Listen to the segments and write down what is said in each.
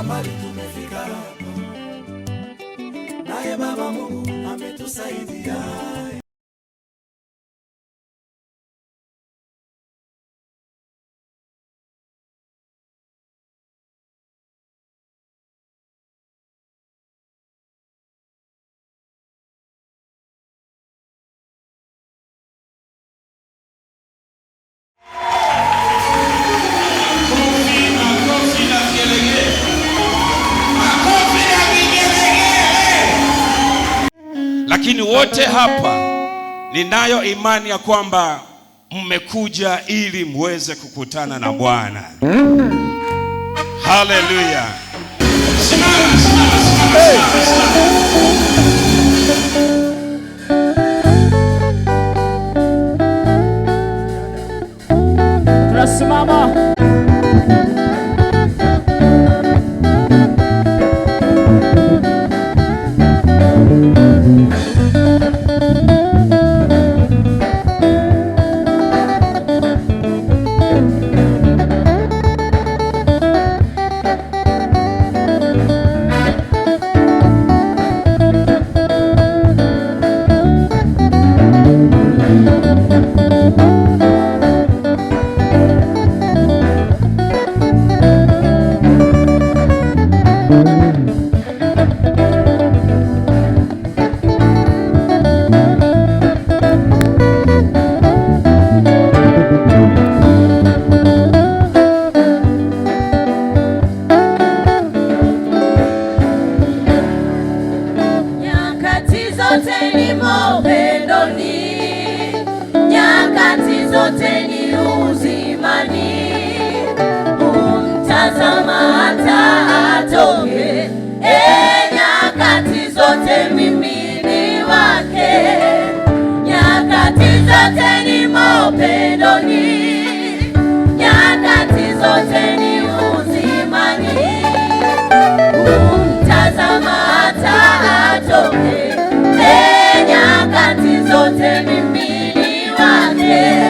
mpaka mbali tumefika hapa, naye Baba Mungu ametusaidia. Lakini wote hapa ninayo imani ya kwamba mmekuja ili muweze kukutana na Bwana. Haleluya. Tunasimama. Nyakati zote ni uzimani, umtazama hata atoke. Nyakati zote mimi ni wake, nyakati zote ni mapendoni, nyakati zote ni uzimani, umtazama hata atoke. Nyakati zote mimi ni wake.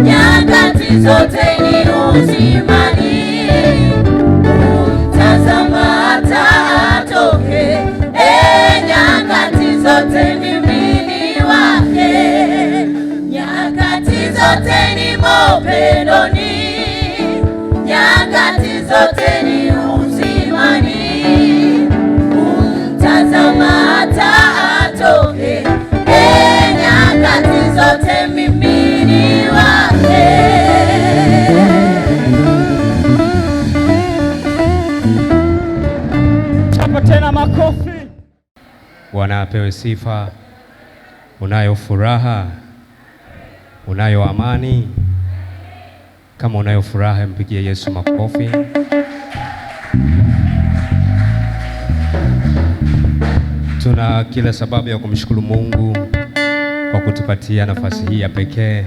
Nyakati zote ni uzimani, umtazama hata atoke. Nyakati zote mimi ni wake, nyakati zote ni mapendoni, nyakati zote ni uzimani, umtazama hata atoke. Nyakati zote mimi ni wake. Chapa tena makofi. Bwana apewe sifa. Unayo furaha? Unayo amani? Kama unayo furaha, mpigie Yesu makofi. Tuna kila sababu ya kumshukuru Mungu kwa kutupatia nafasi hii ya pekee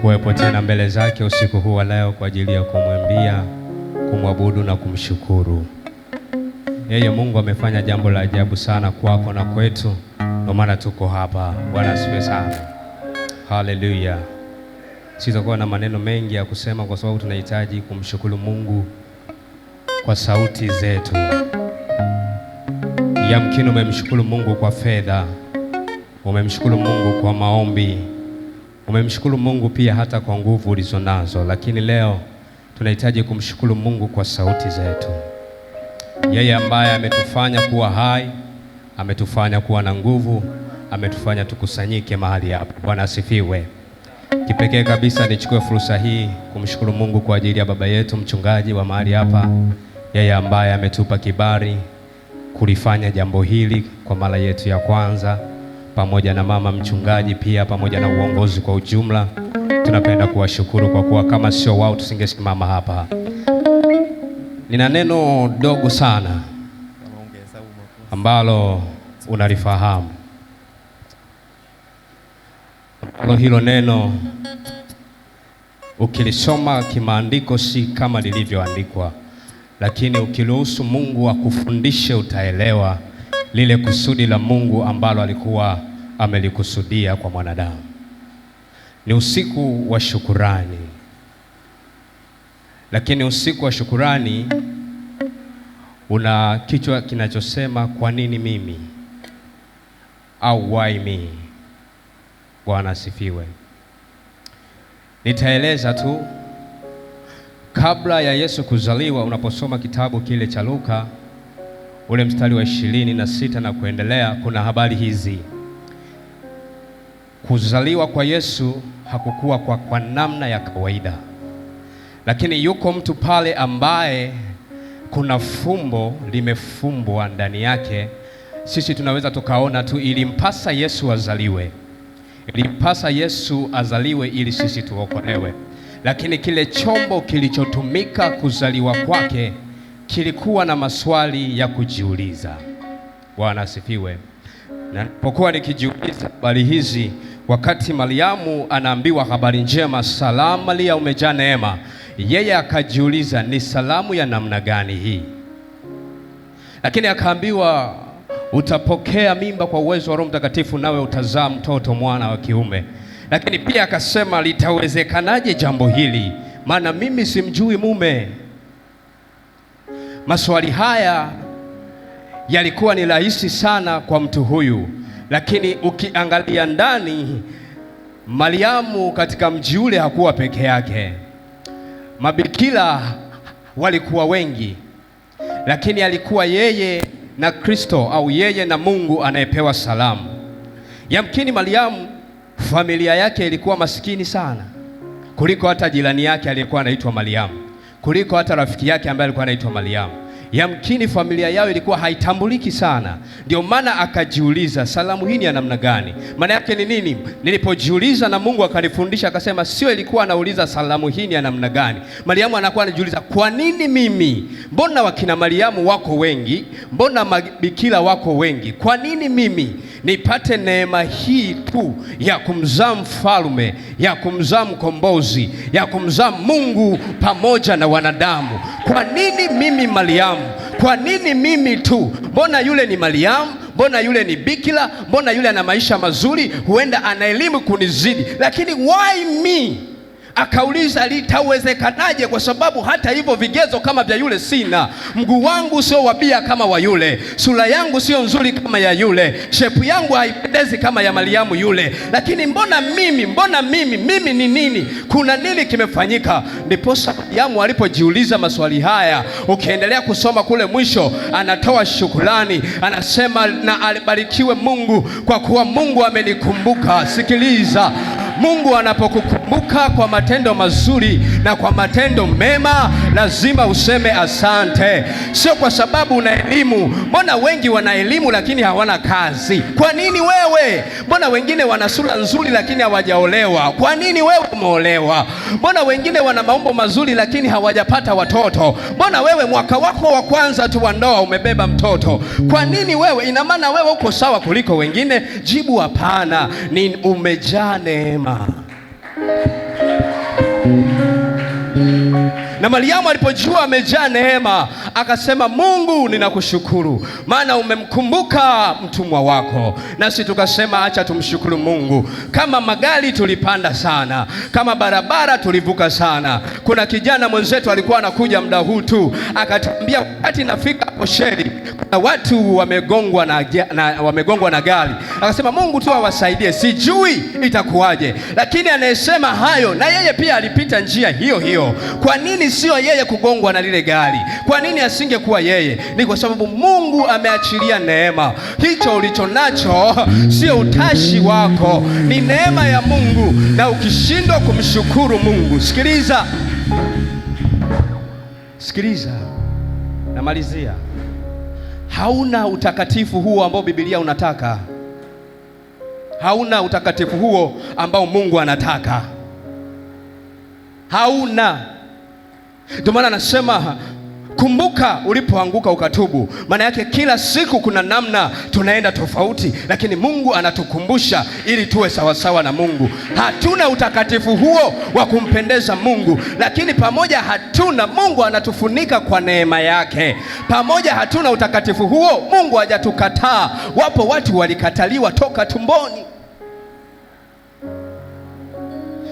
kuwepo tena mbele zake usiku huu wa leo kwa ajili ya kumwimbia, kumwabudu na kumshukuru. Yeye Mungu amefanya jambo la ajabu sana kwako na kwetu, ndio maana tuko hapa. Bwana asifiwe sana. Haleluya. Sitakuwa na maneno mengi ya kusema kwa sababu tunahitaji kumshukuru Mungu kwa sauti zetu. Yamkini umemshukuru Mungu kwa fedha, umemshukuru Mungu kwa maombi, umemshukuru Mungu pia hata kwa nguvu ulizonazo, lakini leo tunahitaji kumshukuru Mungu kwa sauti zetu. Yeye ambaye ametufanya kuwa hai, ametufanya kuwa na nguvu, ametufanya tukusanyike mahali hapa. Bwana asifiwe. Kipekee kabisa nichukue fursa hii kumshukuru Mungu kwa ajili ya baba yetu mchungaji wa mahali hapa, yeye ambaye ametupa kibali kulifanya jambo hili kwa mara yetu ya kwanza. pamoja na mama mchungaji pia, pamoja na uongozi kwa ujumla. Tunapenda kuwashukuru kwa kuwa kama sio wao tusingesimama hapa. Nina neno dogo sana ambalo unalifahamu. Hilo neno ukilisoma kimaandiko si kama lilivyoandikwa, lakini ukiruhusu Mungu akufundishe utaelewa lile kusudi la Mungu ambalo alikuwa amelikusudia kwa mwanadamu. Ni usiku wa shukurani. Lakini usiku wa shukurani una kichwa kinachosema kwa nini mimi, au why me. Bwana asifiwe. Nitaeleza tu kabla ya Yesu kuzaliwa. Unaposoma kitabu kile cha Luka ule mstari wa 26 na kuendelea, kuna habari hizi. Kuzaliwa kwa Yesu hakukuwa kwa namna ya kawaida, lakini yuko mtu pale ambaye kuna fumbo limefumbwa ndani yake. Sisi tunaweza tukaona tu ilimpasa Yesu azaliwe. Ilimpasa Yesu azaliwe ili sisi tuokolewe. Lakini kile chombo kilichotumika kuzaliwa kwake kilikuwa na maswali ya kujiuliza. Bwana asifiwe. Na nilipokuwa nikijiuliza habari hizi, wakati Mariamu anaambiwa habari njema, salamu Maria umejaa neema, yeye akajiuliza ni salamu ya namna gani hii? Lakini akaambiwa utapokea mimba kwa uwezo wa Roho Mtakatifu, nawe utazaa mtoto mwana wa kiume. Lakini pia akasema litawezekanaje jambo hili, maana mimi simjui mume. Maswali haya yalikuwa ni rahisi sana kwa mtu huyu, lakini ukiangalia ndani, Mariamu katika mji ule hakuwa peke yake. Mabikira walikuwa wengi, lakini alikuwa yeye na Kristo, au yeye na Mungu anayepewa salamu. Yamkini Mariamu familia yake ilikuwa masikini sana kuliko hata jirani yake aliyekuwa anaitwa Mariamu, kuliko hata rafiki yake ambaye alikuwa anaitwa Mariamu. Yamkini familia yao ilikuwa haitambuliki sana. Ndio maana akajiuliza salamu hii ni ya namna gani? Maana yake ni nini? Nilipojiuliza na Mungu akanifundisha, akasema sio ilikuwa anauliza salamu hii ni ya namna gani. Mariamu anakuwa anajiuliza kwa nini mimi? Mbona wakina Mariamu wako wengi? Mbona mabikira wako wengi? Kwa nini mimi nipate neema hii tu ya kumzaa mfalme, ya kumzaa mkombozi, ya kumzaa Mungu pamoja na wanadamu? Kwa nini mimi Mariamu? Kwa nini mimi tu? Mbona yule ni Mariamu? Mbona yule ni bikira? Mbona yule ana maisha mazuri, huenda ana elimu kunizidi, lakini why me? Akauliza litawezekanaje, kwa sababu hata hivyo vigezo kama vya yule sina. Mguu wangu sio wabia kama wa yule, sura yangu sio nzuri kama ya yule, shepu yangu haipendezi kama ya Mariamu yule. Lakini mbona mimi? Mbona mimi? Mimi ni nini? Kuna nini kimefanyika? Ndipo Mariamu alipojiuliza maswali haya, ukiendelea kusoma kule mwisho, anatoa shukrani, anasema na alibarikiwe Mungu kwa kuwa Mungu amenikumbuka. Sikiliza, Mungu anapokukumbuka kwa matendo mazuri na kwa matendo mema, lazima useme asante. Sio kwa sababu una elimu. Mbona wengi wana elimu lakini hawana kazi? Kwa nini wewe? Mbona wengine wana sura nzuri lakini hawajaolewa? Kwa nini wewe umeolewa? Mbona wengine wana maumbo mazuri lakini hawajapata watoto? Mbona wewe mwaka wako wa kwanza tu wa ndoa umebeba mtoto? Kwa nini wewe? Ina maana wewe uko sawa kuliko wengine? Jibu hapana, ni umejaa neema. Na Mariamu alipojua amejaa neema, akasema Mungu ninakushukuru, maana umemkumbuka mtumwa wako. Nasi tukasema acha tumshukuru Mungu. Kama magari tulipanda sana, kama barabara tulivuka sana. Kuna kijana mwenzetu alikuwa anakuja muda huu tu, akatambia wakati nafika hapo sheri, kuna watu wamegongwa na gari. Akasema Mungu tu awasaidie, sijui itakuwaje. Lakini anayesema hayo na yeye pia alipita njia hiyo hiyo. Kwa nini sio yeye kugongwa na lile gari? Kwa nini asingekuwa yeye? Ni kwa sababu Mungu ameachilia neema. Hicho ulicho nacho sio utashi wako, ni neema ya Mungu. Na ukishindwa kumshukuru Mungu, sikiliza, namalizia, hauna utakatifu huo ambao Biblia unataka. hauna utakatifu huo ambao Mungu anataka. Hauna. Ndio maana anasema kumbuka ulipoanguka ukatubu. Maana yake kila siku kuna namna tunaenda tofauti, lakini Mungu anatukumbusha ili tuwe sawasawa na Mungu. Hatuna utakatifu huo wa kumpendeza Mungu, lakini pamoja hatuna, Mungu anatufunika kwa neema yake. Pamoja hatuna utakatifu huo, Mungu hajatukataa. Wapo watu walikataliwa toka tumboni,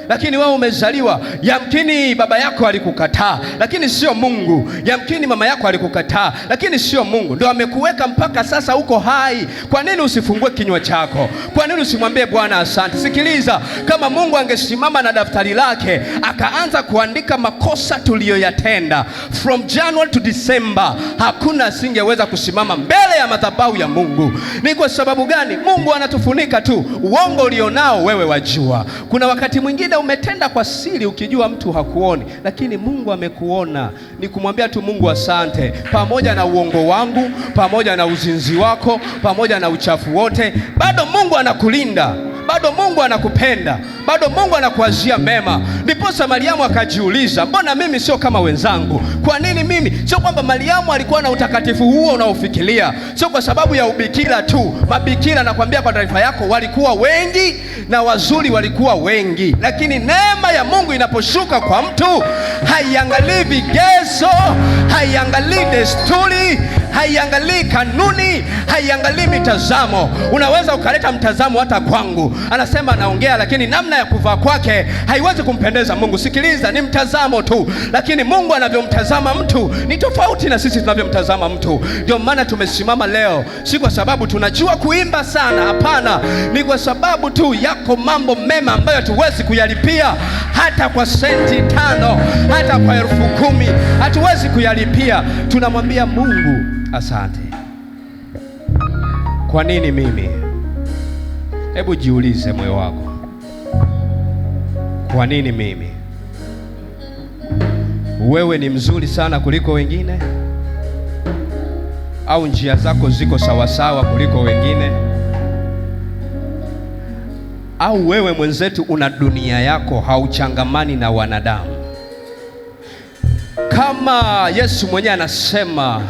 lakini wewe umezaliwa. Yamkini baba yako alikukataa, lakini sio Mungu. Yamkini mama yako alikukataa, lakini sio Mungu. Ndio amekuweka mpaka sasa uko hai. Kwa nini usifungue kinywa chako? Kwa nini usimwambie Bwana asante? Sikiliza, kama Mungu angesimama na daftari lake akaanza kuandika makosa tuliyoyatenda from January to December, hakuna asingeweza kusimama mbele ya madhabahu ya Mungu. Ni kwa sababu gani? Mungu anatufunika tu. Uongo ulionao wewe wajua. Kuna wakati mwingine umetenda kwa siri ukijua mtu hakuoni, lakini Mungu amekuona. Ni kumwambia tu Mungu asante. Pamoja na uongo wangu, pamoja na uzinzi wako, pamoja na uchafu wote, bado Mungu anakulinda, bado Mungu anakupenda, bado Mungu anakuazia mema. Ndiposa Mariamu akajiuliza, mbona mimi sio kama wenzangu? Kwa nini mimi? Sio kwamba Mariamu alikuwa na utakatifu huo unaofikiria, sio kwa sababu ya ubikira tu. Mabikira, nakwambia kwa taarifa yako, walikuwa wengi na wazuri walikuwa wengi, lakini neema ya Mungu inaposhuka kwa mtu, haiangalii vigezo, haiangalii desturi, haiangalii kanuni, haiangalii mitazamo. Unaweza ukaleta mtazamo hata kwangu, anasema anaongea, lakini namna ya kuvaa kwake haiwezi kumpendeza Mungu. Sikiliza, ni mtazamo tu, lakini Mungu anavyomtazama mtu ni tofauti na sisi tunavyomtazama mtu. Ndio maana tumesimama leo, si kwa sababu tunajua kuimba sana, hapana. Ni kwa sababu tu yako mambo mema ambayo hatuwezi kuyalipia hata kwa senti 5, hata kwa 10,000 hatuwezi kuyalipia. Tunamwambia Mungu asante. Kwa nini mimi? Hebu jiulize moyo wako, kwa nini mimi? Wewe ni mzuri sana kuliko wengine, au njia zako ziko sawasawa kuliko wengine, au wewe mwenzetu una dunia yako, hauchangamani na wanadamu? Kama Yesu mwenyewe anasema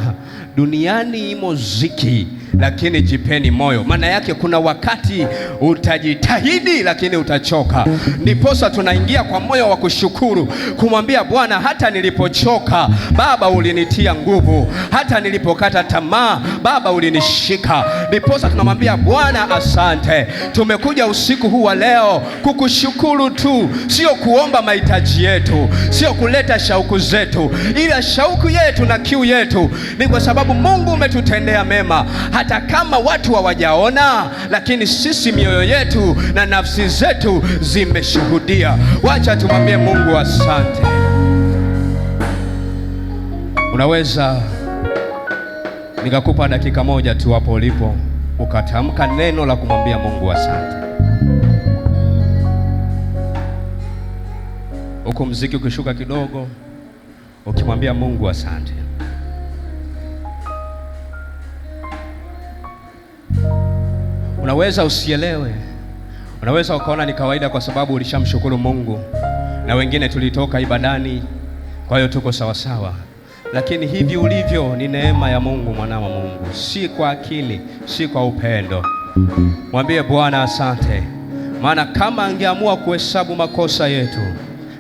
duniani imo ziki, lakini jipeni moyo. Maana yake kuna wakati utajitahidi lakini utachoka. Ndiposa tunaingia kwa moyo wa kushukuru, kumwambia Bwana, hata nilipochoka Baba ulinitia nguvu, hata nilipokata tamaa Baba ulinishika. Ndiposa tunamwambia Bwana asante. Tumekuja usiku huu wa leo kukushukuru tu, sio kuomba mahitaji yetu, sio kuleta shauku zetu, ila shauku yetu na kiu yetu ni kwa sababu Mungu umetutendea mema. Hata kama watu hawajaona, lakini sisi mioyo yetu na nafsi zetu zimeshuhudia. Wacha tumwambie Mungu asante. Unaweza nikakupa dakika moja tu hapo ulipo, ukatamka neno la kumwambia Mungu asante. Huko muziki ukishuka kidogo, ukimwambia Mungu asante. Unaweza usielewe, unaweza ukaona ni kawaida kwa sababu ulishamshukuru Mungu na wengine tulitoka ibadani, kwa hiyo tuko sawasawa. Lakini hivi ulivyo ni neema ya Mungu, mwana wa Mungu, si kwa akili, si kwa upendo. Mwambie Bwana asante. Maana kama angeamua kuhesabu makosa yetu,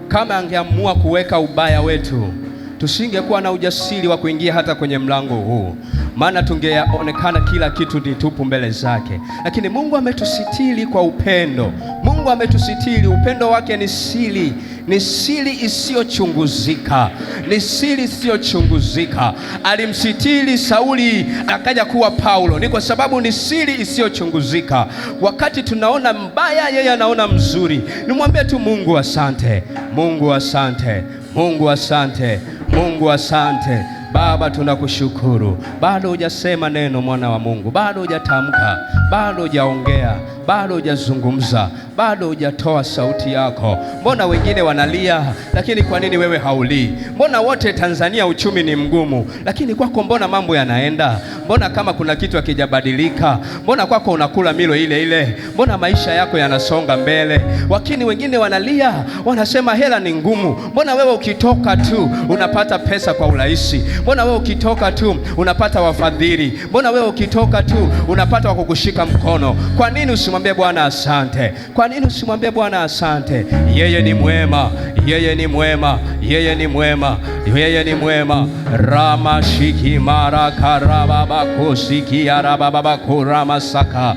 kama angeamua kuweka ubaya wetu, tusingekuwa na ujasiri wa kuingia hata kwenye mlango huu, maana tungeonekana kila kitu ni tupu mbele zake. Lakini Mungu ametusitiri kwa upendo. Mungu ametusitiri, upendo wake ni siri, ni siri isiyochunguzika, ni siri isiyochunguzika. Alimsitiri Sauli akaja kuwa Paulo, ni kwa sababu ni siri isiyochunguzika. Wakati tunaona mbaya, yeye anaona mzuri. Nimwambie tu Mungu asante, Mungu asante, Mungu asante, Mungu asante. Baba, tunakushukuru. Bado hujasema neno, mwana wa Mungu, bado hujatamka, bado hujaongea, bado hujazungumza. bado hujatoa sauti yako. Mbona wengine wanalia, lakini kwa nini wewe haulii? Mbona wote Tanzania uchumi ni mgumu, lakini kwako mbona mambo yanaenda? Mbona kama kuna kitu hakijabadilika? Mbona kwako unakula milo ile ile? Mbona maisha yako yanasonga mbele? Lakini wengine wanalia, wanasema hela ni ngumu. Mbona wewe ukitoka tu unapata pesa kwa urahisi? Mbona wewe ukitoka tu unapata wafadhili? Mbona wewe ukitoka tu unapata wa kukushika mkono? Kwa nini usimwambie Bwana asante? Kwa nini usimwambie Bwana asante? Yeye ni mwema, yeye ni mwema, yeye ni mwema, yeye ni mwema. Rama shiki mara karababa kosiki arababa kurama saka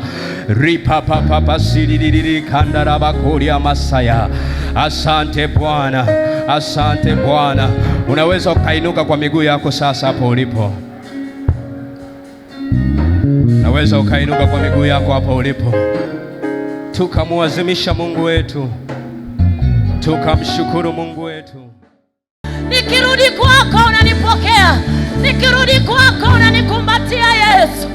ripa papa sidididi kandaraba kuria masaya. Asante Bwana, asante Bwana. Unaweza ukainuka kwa miguu yako sasa hapo ulipo. Unaweza ukainuka kwa miguu yako hapo ulipo. Tukamuazimisha Mungu wetu, tukamshukuru Mungu wetu. Nikirudi kwako unanipokea, nikirudi kwako unanikumbatia Yesu.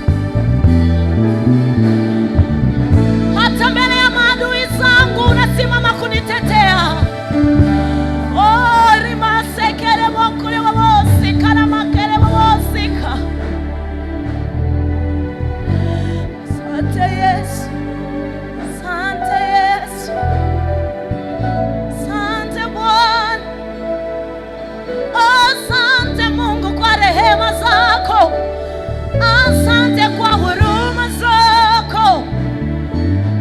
Hata mbele ya maadui zangu unasimama kunitetea. Oh, rimasekere mokule wawosika na makere wawosika. Asante Yesu, asante Yesu, asante Bwana. Asante Mungu kwa rehema zako, asante kwa huruma zako,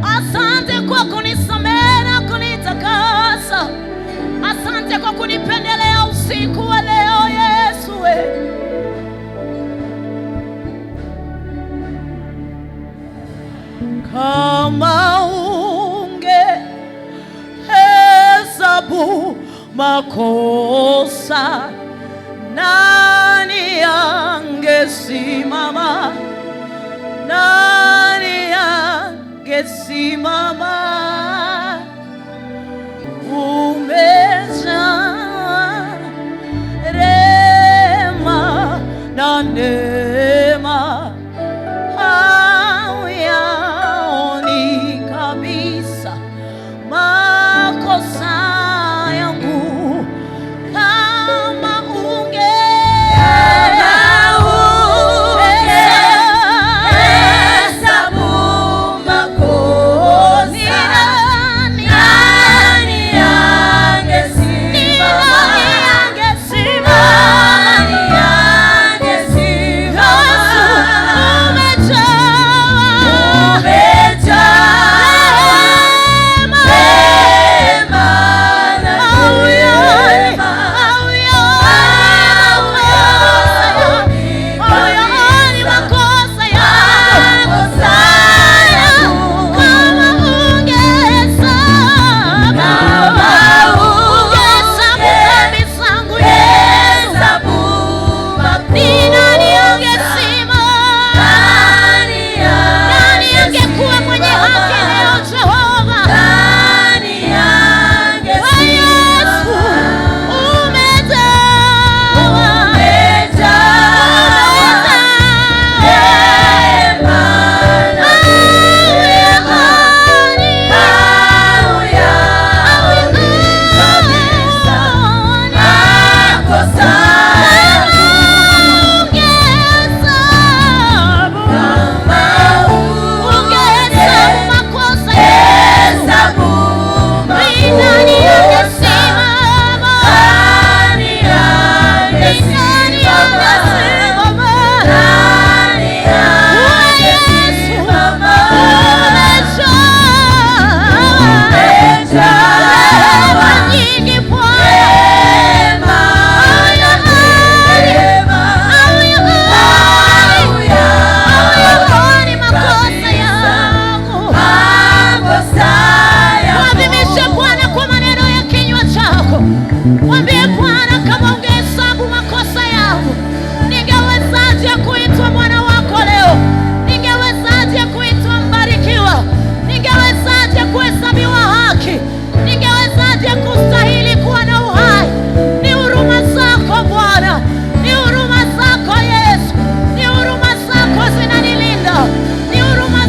asante kwa kunisamehe na kunitakasa, asante kwa kunipendelea usiku wa leo Yesu. Kama ungehesabu makosa, nani angesimama? Nani angesimama? Umejaa rehema na neema, hauyaoni kabisa makosa yangu. Kama ungehesabu makosa, nani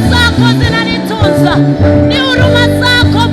zako zinanitunza, ni huruma zako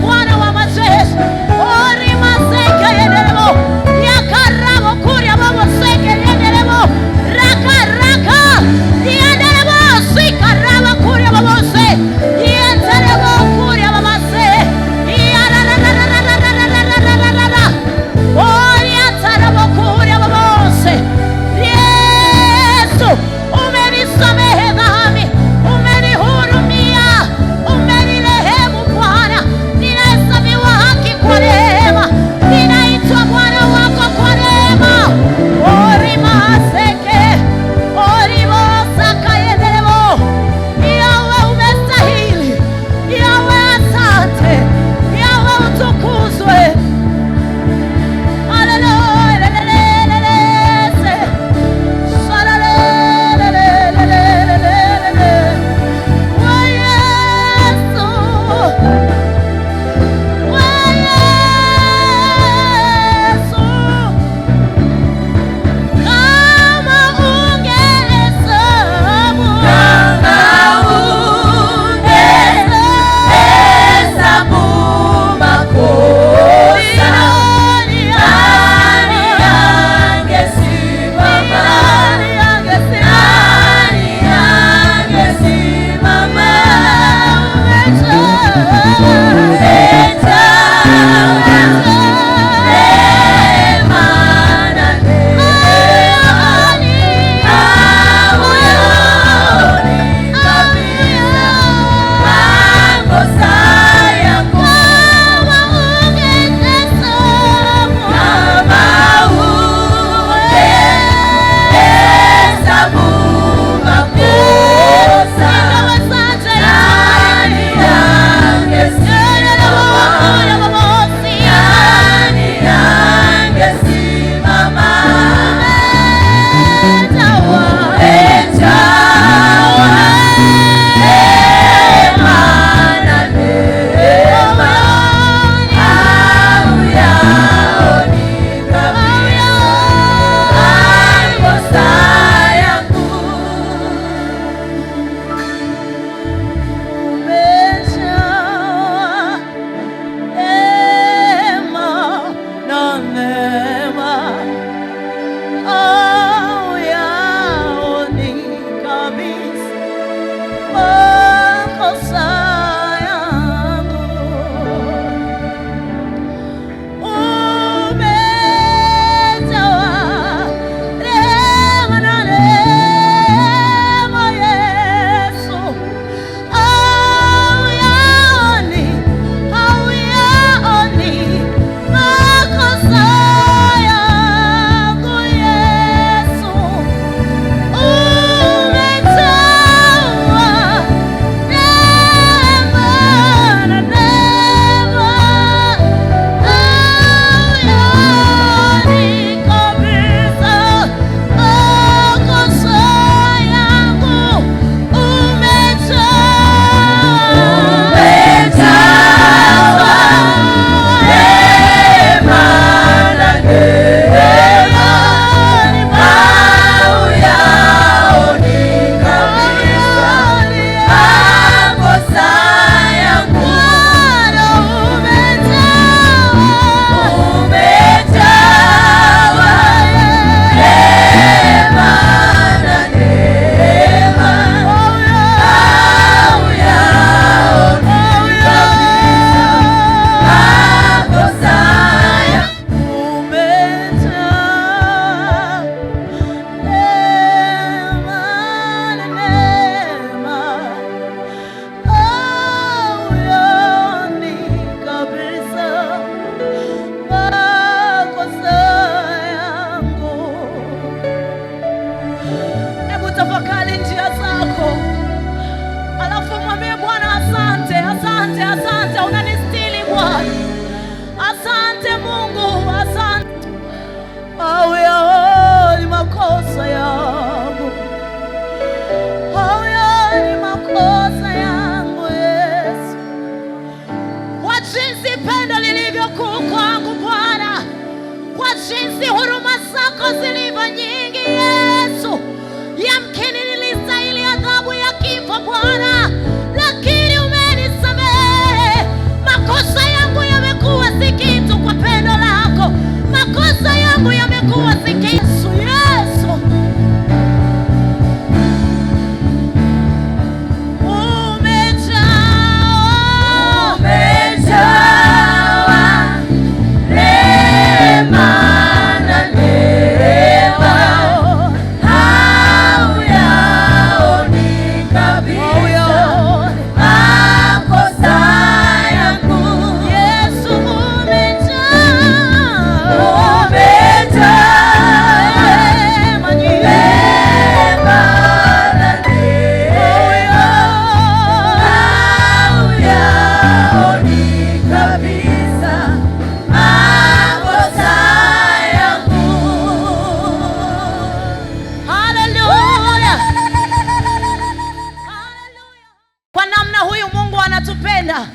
ametenda,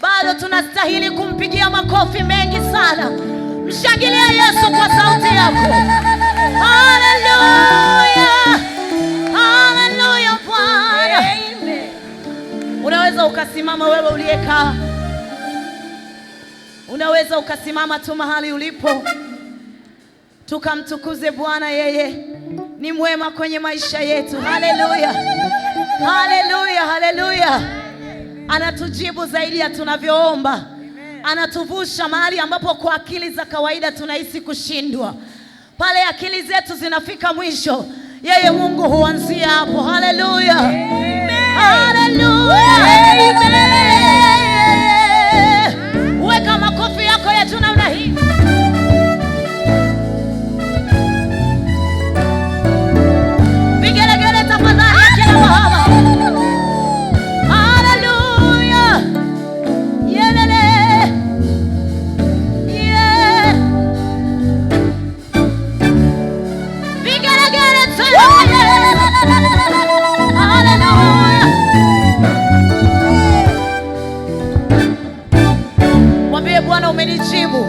bado tunastahili kumpigia makofi mengi sana. Mshangilia Yesu kwa sauti yako. Haleluya, haleluya Bwana. Unaweza ukasimama wewe uliyekaa, unaweza ukasimama tu mahali ulipo, tukamtukuze Bwana. Yeye ni mwema kwenye maisha yetu. Haleluya, haleluya, haleluya. Anatujibu zaidi ya tunavyoomba. Anatuvusha mahali ambapo kwa akili za kawaida tunahisi kushindwa. Pale akili zetu zinafika mwisho, yeye Mungu huanzia hapo. Haleluya, haleluya. Weka makofi yako ya juu namna hii. Vigelegele tafadhali kila mahali. Haleluya. Yelele. Yeah. Vigelegele tena. Haleluya. Mwambie Bwana, umenijibu.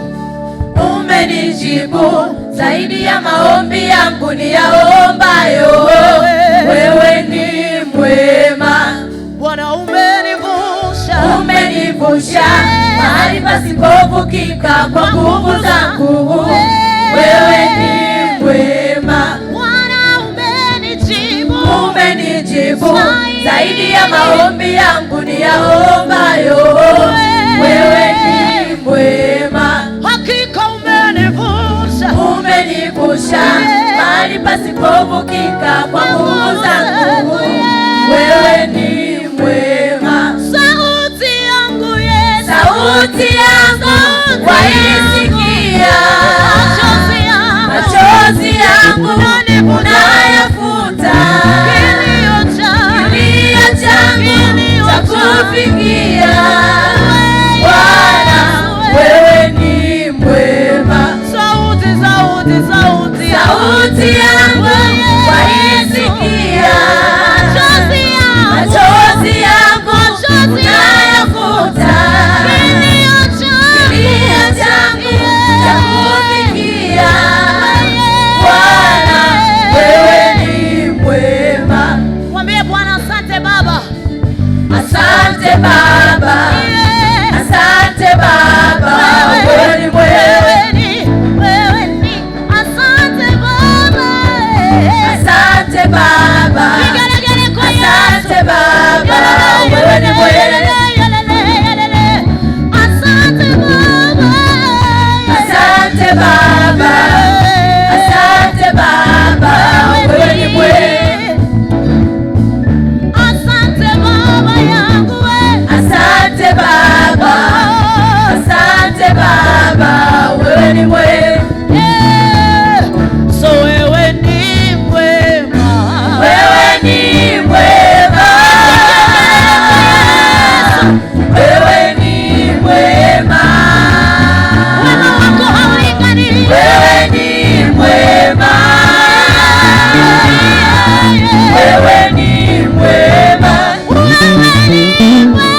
Umenijibu zaidi ya maombi yangu niyaombayo. Wewe ni mwema Bwana, umenivusha mahali pasipovukika kwa nguvu zangu. Wewe ni mwema Bwana, umenijibu zaidi ya maombi yangu niyaombayo. Wewe ni mwema, hakika umenivusha mahali pasipovukika kwa nguvu zangu. Wewe ni mwema. sauti yangu Yesu, Sauti yangu waisikia, machozi yangu unayafuta, kilio changu chakufikia. Bwana, wewe ni mwema. sauti yangu waisikia, machozi yangu unayafuta, kilio changu chakufikia. Bwana, wewe ni mwema. Mwambie Bwana, asante Baba. Asante Baba, asante Baba, wewe ni mwema. Asante Baba, asante Baba, asante Baba, wewe ni mwema. Asante Baba, asante Baba, asante Baba, wewe ni mwema. asante Baba yangu asante Baba, asante Baba, wewe ni mwema. So wewe ni mwema, wewe ni mwema, wewe ni mwema, wema wako haulinganishwi. wewe ni mwema, wewe ni mwema, wewe ni mwema,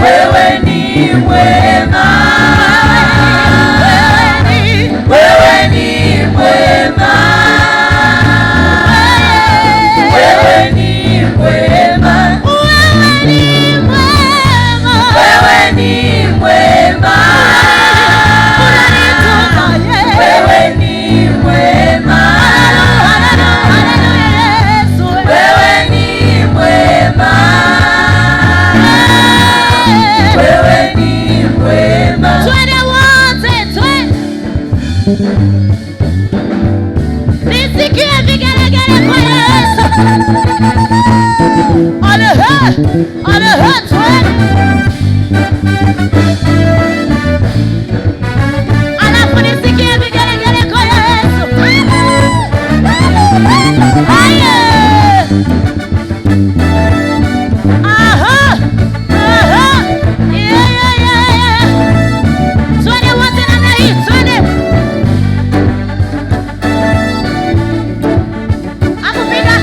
wewe ni mwema, wewe ni mwema, wewe ni mwema, wewe ni mwema, wewe ni mwema, wewe ni mwema, wewe ni mwema. Twende wote, nisikie vigelegele kwa Yesu. Aleha, twende. Alafu nisikie vigelegele kwa Yesu. Aye. Aha. Yeah. Twende wote namna hii, twende. Hapo piga.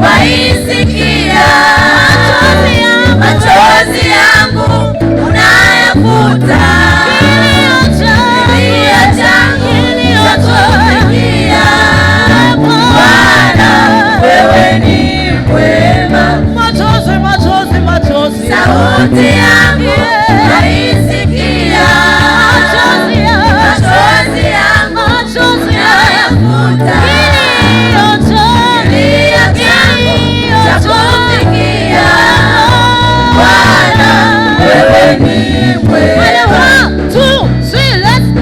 waisikia machozi yangu unayafuta, kilio changu chakufikia. Bwana wewe ni mwema, sauti yangu waisikia, machozi yangu unayafuta, chakufikia. Bwana wewe ni mwema. 1, 2, 3, let's go.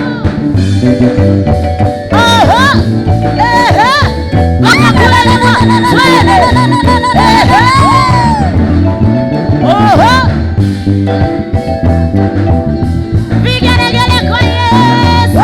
Vigelegele kwa Yesu.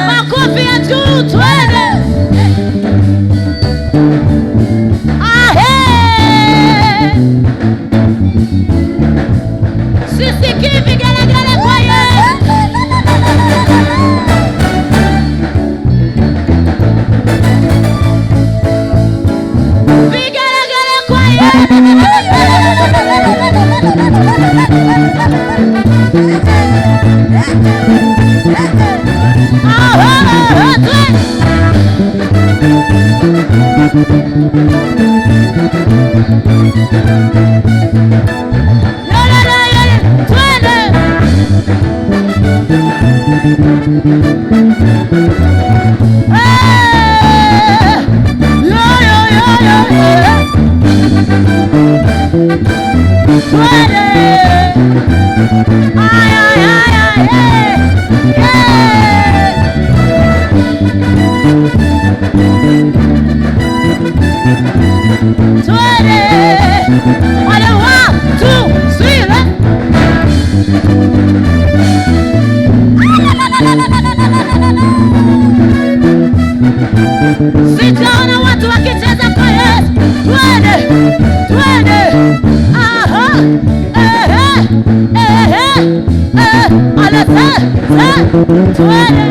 Makofi ya juu twende. Sisikii vigelegele kwa Yesu. Vigelegele kwa Yesu. Twende Allez, 1, 2, 3. Sijaona watu wakicheza kwa Yesu. Twende, twende. Aha. Allez, twende.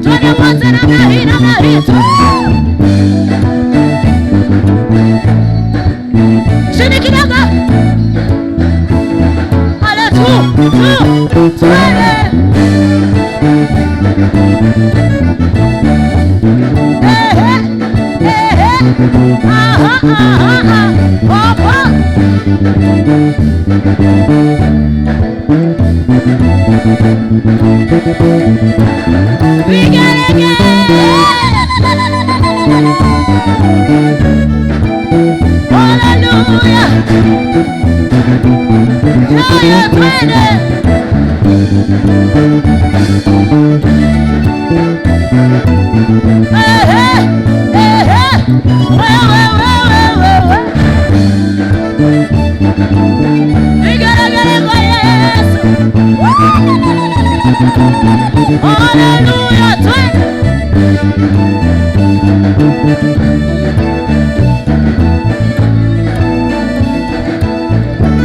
Twende wote namna hii, namna hii. Chini kidogo. Allez, twende. Aha. Hoppa. Vigerege. Hallelujah. Haya, twende. Vigerege kwa Yesu. Hallelujah, twende.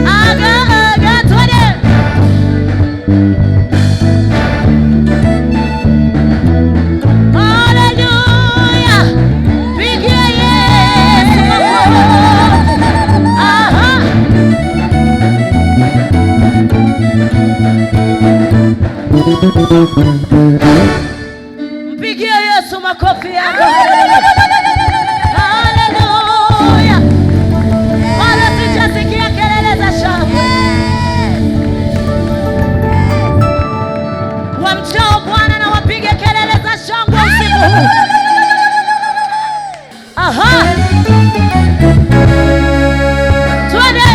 Aga, twende. Hallelujah. Pigia Yesu. Aha. Mpigie Yesu makofi yako. Haleluya. Wala sijasikia kelele za shangwe. Wamchao Bwana na wapige kelele za shangwe usiku huu. Aha. Twende.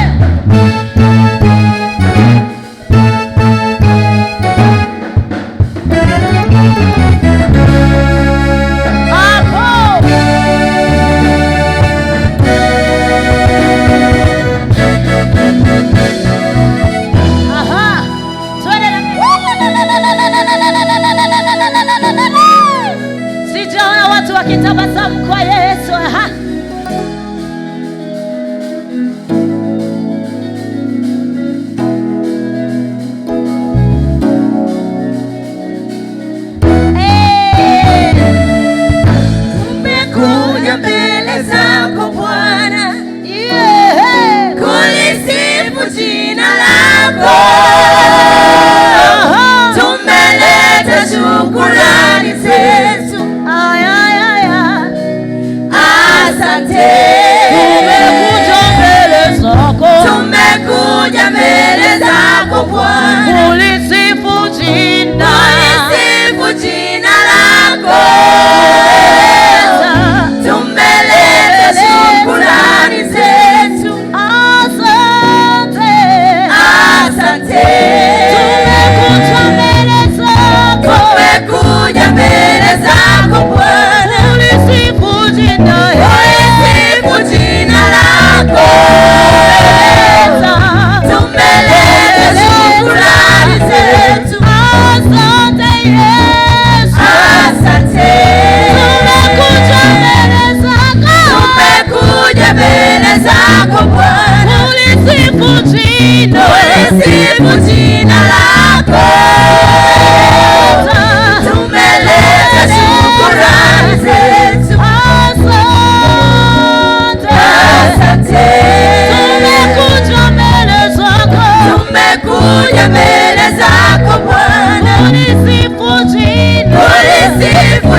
Sijaona watu wakitabasamu kwa Yesu. Aha. Tumekuja mbele zako Bwana, kulisifu jina lako. Tumeleta shukrani zetu. Asante. Tumekuja mbele zako Bwana, Kulisifu jina lako. Tumeleta shukrani zetu. Asante. Tumekuja mbele zako Bwana, Kulisifu jina lako. Tumeleta shukrani zetu. Asante Yesu. Tumekuja mbele zako Bwana, Kulisifu jina lako. Tumeleta shukrani zetu. Asante. Tumekuja mbele zako Bwana, Kulisifu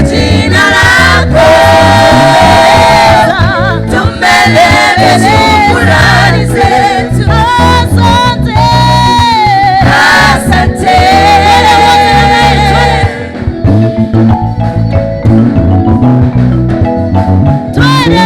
jina lako. Tumeleta shukrani zetu. Asante. Twende.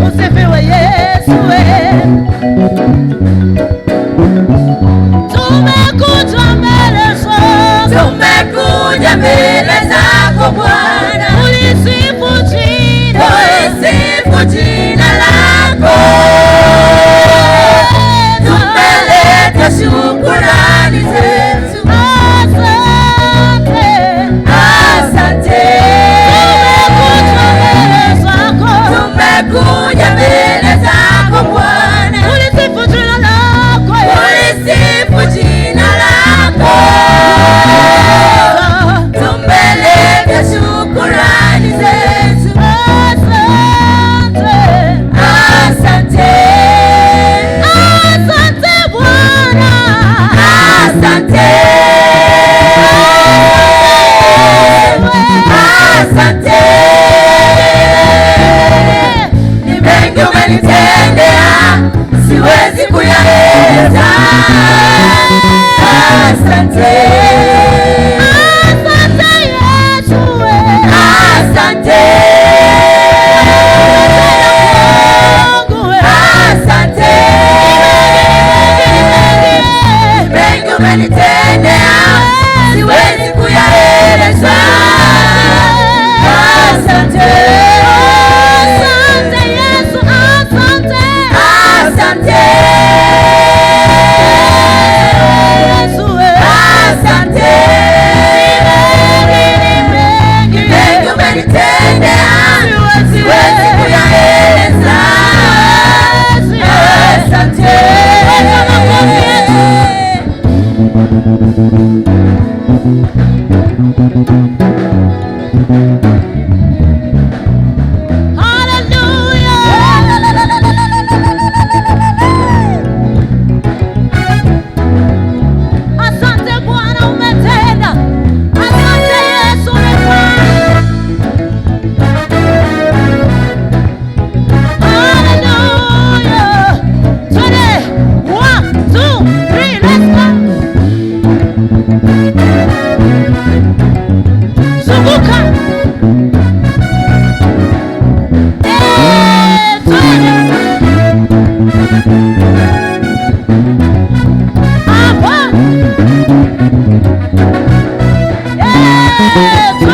Usifiwe Yesu, tumekuja mbele zako Bwana, tulisifu jina lako, tumeleta shukrani zetu. Tumekuja mbele zako Bwana, tulisifu jina lako, tumeleta shukrani zetu. Asante Bwana, asante umenitendea, siwezi kuyaeleza. Asante Yesu, asante mengi umenitendea, siwezi kuyaeleza. Asante Thank you.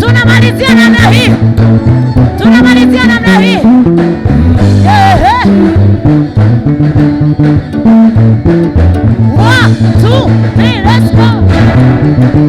Tunamalizia namna hii. Tunamalizia namna hii. One, two, three, let's go.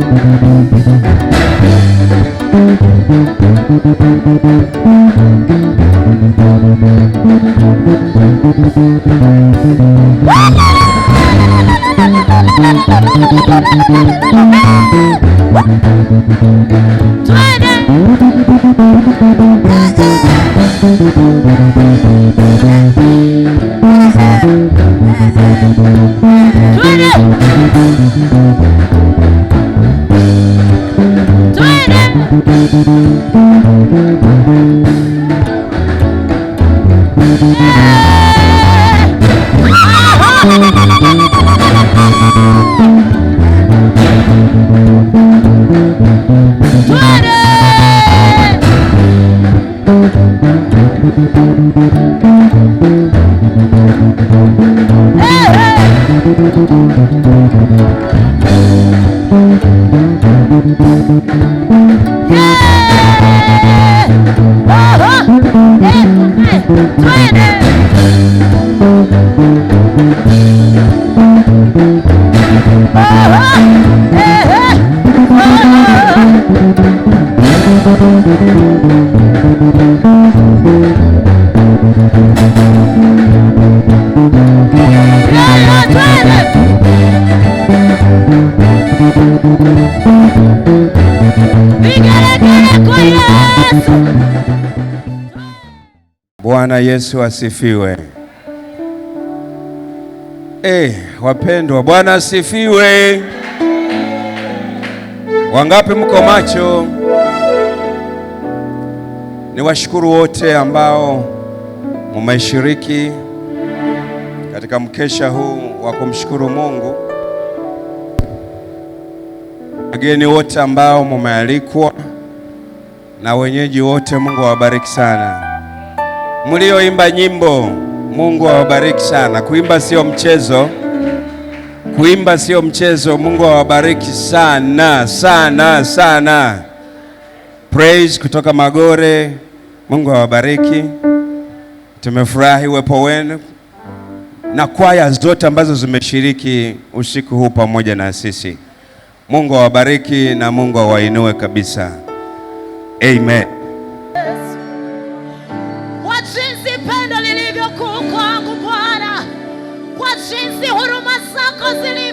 Bwana Yesu asifiwe. Wapendwa, Bwana asifiwe. Wangapi mko macho? Niwashukuru wote ambao mmeshiriki katika mkesha huu wa kumshukuru Mungu. Wageni wote ambao mmealikwa na wenyeji wote, Mungu awabariki sana. Mlioimba nyimbo, Mungu awabariki sana. Kuimba sio mchezo. Kuimba sio mchezo. Mungu awabariki sana sana sana. Praise kutoka Magore. Mungu awabariki. Tumefurahi uwepo wenu na kwaya zote ambazo zimeshiriki usiku huu pamoja na sisi. Mungu awabariki na Mungu awainue kabisa. Amen. Kwa jinsi pendo lilivyo kuu kwangu Bwana, kwa jinsi huruma zako zili